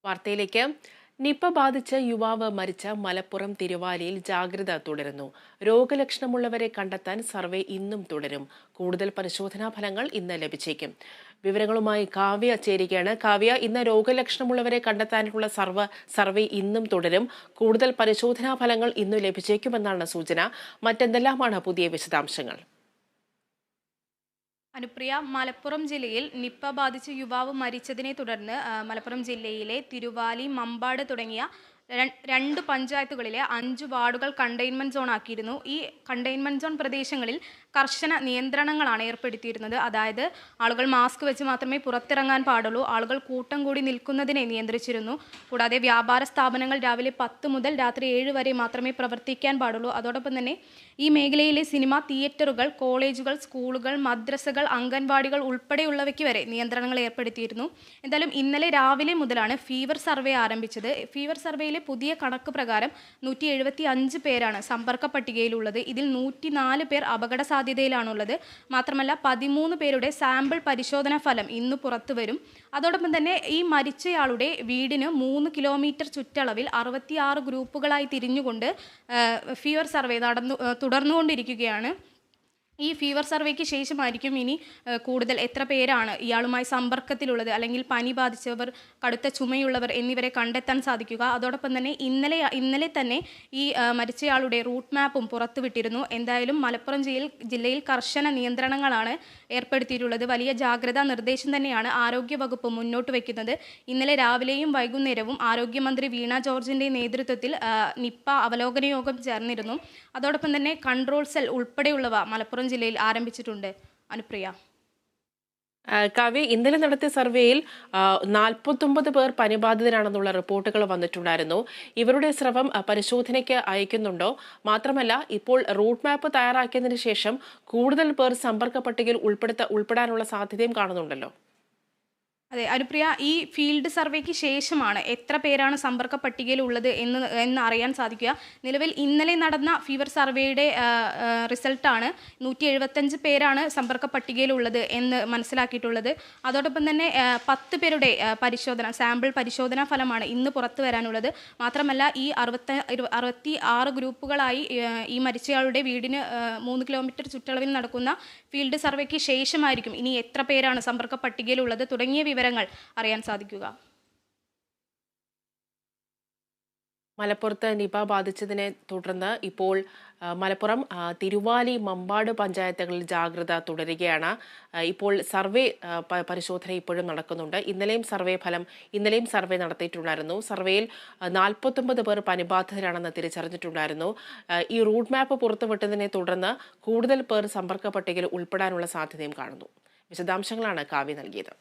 വാർത്തയിലേക്ക്. നിപ ബാധിച്ച യുവാവ് മരിച്ച മലപ്പുറം തിരുവാലിയിൽ ജാഗ്രത തുടരുന്നു. രോഗലക്ഷണമുള്ളവരെ കണ്ടെത്താൻ സർവേ ഇന്നും തുടരും. കൂടുതൽ പരിശോധനാ ഫലങ്ങൾ ഇന്ന് ലഭിച്ചേക്കും. വിവരങ്ങളുമായി കാവ്യ ചേരുകയാണ്. കാവ്യ, ഇന്ന് രോഗലക്ഷണമുള്ളവരെ കണ്ടെത്താനുള്ള സർവേ ഇന്നും തുടരും. കൂടുതൽ പരിശോധനാ ഫലങ്ങൾ ഇന്ന് ലഭിച്ചേക്കുമെന്നാണ് സൂചന. മറ്റെന്തെല്ലാമാണ് പുതിയ വിശദാംശങ്ങൾ? അനുപ്രിയ, മലപ്പുറം ജില്ലയിൽ നിപ്പ ബാധിച്ച യുവാവ് മരിച്ചതിനെ തുടർന്ന് മലപ്പുറം ജില്ലയിലെ തിരുവാലി, മമ്പാട് തുടങ്ങിയ രണ്ട് പഞ്ചായത്തുകളിലെ 5 വാർഡുകൾ കണ്ടെയ്ൻമെന്റ് സോൺ ആക്കിയിരുന്നു. ഈ കണ്ടെയ്ൻമെന്റ് സോൺ പ്രദേശങ്ങളിൽ കർശന നിയന്ത്രണങ്ങളാണ് ഏർപ്പെടുത്തിയിരുന്നത്. അതായത് ആളുകൾ മാസ്ക് വെച്ച് മാത്രമേ പുറത്തിറങ്ങാൻ പാടുള്ളൂ. ആളുകൾ കൂട്ടം കൂടി നിൽക്കുന്നതിനെ നിയന്ത്രിച്ചിരുന്നു. കൂടാതെ വ്യാപാര സ്ഥാപനങ്ങൾ രാവിലെ 10 മുതൽ രാത്രി 7 വരെ മാത്രമേ പ്രവർത്തിക്കാൻ പാടുള്ളൂ. അതോടൊപ്പം തന്നെ ഈ മേഖലയിലെ സിനിമ തിയേറ്ററുകൾ, കോളേജുകൾ, സ്കൂളുകൾ, മദ്രസകൾ, അംഗൻവാടികൾ ഉൾപ്പെടെയുള്ളവയ്ക്ക് വരെ നിയന്ത്രണങ്ങൾ ഏർപ്പെടുത്തിയിരുന്നു. എന്തായാലും ഇന്നലെ രാവിലെ മുതലാണ് ഫീവർ സർവേ ആരംഭിച്ചത്. ഫീവർ സർവേയിലെ പുതിയ കണക്ക് പ്രകാരം 175 പേരാണ് സമ്പർക്ക പട്ടികയിലുള്ളത്. ഇതിൽ 104 പേർ അപകട സാധ്യതയിലാണുള്ളത്. മാത്രമല്ല 13 പേരുടെ സാമ്പിൾ പരിശോധനാ ഫലം ഇന്ന് പുറത്തു വരും. അതോടൊപ്പം തന്നെ ഈ മരിച്ചയാളുടെ വീടിന് 3 കിലോമീറ്റർ ചുറ്റളവിൽ 66 ഗ്രൂപ്പുകളായി തിരിഞ്ഞുകൊണ്ട് ഫീവർ സർവേ തുടർന്നുകൊണ്ടിരിക്കുകയാണ്. ഈ ഫീവർ സർവേക്ക് ശേഷമായിരിക്കും ഇനി കൂടുതൽ എത്ര പേരാണ് ഇയാളുമായി സമ്പർക്കത്തിലുള്ളത്, അല്ലെങ്കിൽ പനി ബാധിച്ചവർ, കടുത്ത ചുമയുള്ളവർ എന്നിവരെ കണ്ടെത്താൻ സാധിക്കുക. അതോടൊപ്പം തന്നെ ഇന്നലെ തന്നെ ഈ മരിച്ചയാളുടെ റൂട്ട് മാപ്പും പുറത്തുവിട്ടിരുന്നു. എന്തായാലും മലപ്പുറം ജില്ലയിൽ കർശന നിയന്ത്രണങ്ങളാണ് ഏർപ്പെടുത്തിയിട്ടുള്ളത്. വലിയ ജാഗ്രതാ നിർദ്ദേശം തന്നെയാണ് ആരോഗ്യവകുപ്പ് മുന്നോട്ട് വയ്ക്കുന്നത്. ഇന്നലെ രാവിലെയും വൈകുന്നേരവും ആരോഗ്യമന്ത്രി വീണ ജോർജിന്റെ നേതൃത്വത്തിൽ നിപ്പ അവലോകന യോഗം ചേർന്നിരുന്നു. അതോടൊപ്പം തന്നെ കൺട്രോൾ സെൽ ഉൾപ്പെടെയുള്ളവ മലപ്പുറം ജില്ലയിൽ ആരംഭിച്ചിട്ടുണ്ട്. അനുപ്രിയ. കാവ്യ, ഇന്നലെ നടത്തിയ സർവേയിൽ 49 പേർ പനിബാധിതരാണെന്നുള്ള റിപ്പോർട്ടുകൾ വന്നിട്ടുണ്ടായിരുന്നു. ഇവരുടെ സ്രവം പരിശോധനയ്ക്ക് അയക്കുന്നുണ്ടോ? മാത്രമല്ല, ഇപ്പോൾ റൂട്ട് മാപ്പ് തയ്യാറാക്കിയതിനു ശേഷം കൂടുതൽ പേർ സമ്പർക്ക പട്ടികയിൽ ഉൾപ്പെടാനുള്ള സാധ്യതയും കാണുന്നുണ്ടല്ലോ. അതെ അനുപ്രിയ, ഈ ഫീൽഡ് സർവേക്ക് ശേഷമാണ് എത്ര പേരാണ് സമ്പർക്ക പട്ടികയിൽ ഉള്ളത് എന്ന് അറിയാൻ സാധിക്കുക. നിലവിൽ ഇന്നലെ നടന്ന ഫീവർ സർവേയുടെ റിസൾട്ടാണ് 175 പേരാണ് സമ്പർക്ക പട്ടികയിലുള്ളത് എന്ന് മനസ്സിലാക്കിയിട്ടുള്ളത്. അതോടൊപ്പം തന്നെ 10 പേരുടെ സാമ്പിൾ പരിശോധനാ ഫലമാണ് ഇന്ന് പുറത്തു വരാനുള്ളത്. മാത്രമല്ല ഈ 66 ഗ്രൂപ്പുകളായി ഈ മരിച്ചയാളുടെ വീടിന് 3 കിലോമീറ്റർ ചുറ്റളവിൽ നടക്കുന്ന ഫീൽഡ് സർവേക്ക് ശേഷമായിരിക്കും ഇനി എത്ര പേരാണ് സമ്പർക്ക പട്ടികയിലുള്ളത് തുടങ്ങിയ വിവരങ്ങൾ അറിയാൻ സാധിക്കുക. മലപ്പുറത്ത് നിപ ബാധിച്ചതിനെ തുടർന്ന് ഇപ്പോൾ മലപ്പുറം തിരുവാലി, മമ്പാട് പഞ്ചായത്തുകളിൽ ജാഗ്രത തുടരുകയാണ്. ഇപ്പോൾ സർവേ പരിശോധന ഇപ്പോഴും നടക്കുന്നുണ്ട്. ഇന്നലെയും സർവേ നടത്തിയിട്ടുണ്ടായിരുന്നു. സർവേയിൽ 49 പേർ പനിബാധിതരാണെന്ന് തിരിച്ചറിഞ്ഞിട്ടുണ്ടായിരുന്നു. ഈ റൂട്ട് മാപ്പ് പുറത്തുവിട്ടതിനെ തുടർന്ന് കൂടുതൽ പേർ സമ്പർക്ക പട്ടികയിൽ ഉൾപ്പെടാനുള്ള സാധ്യതയും കാണുന്നു. വിശദാംശങ്ങളാണ് കാവ്യ നൽകിയത്.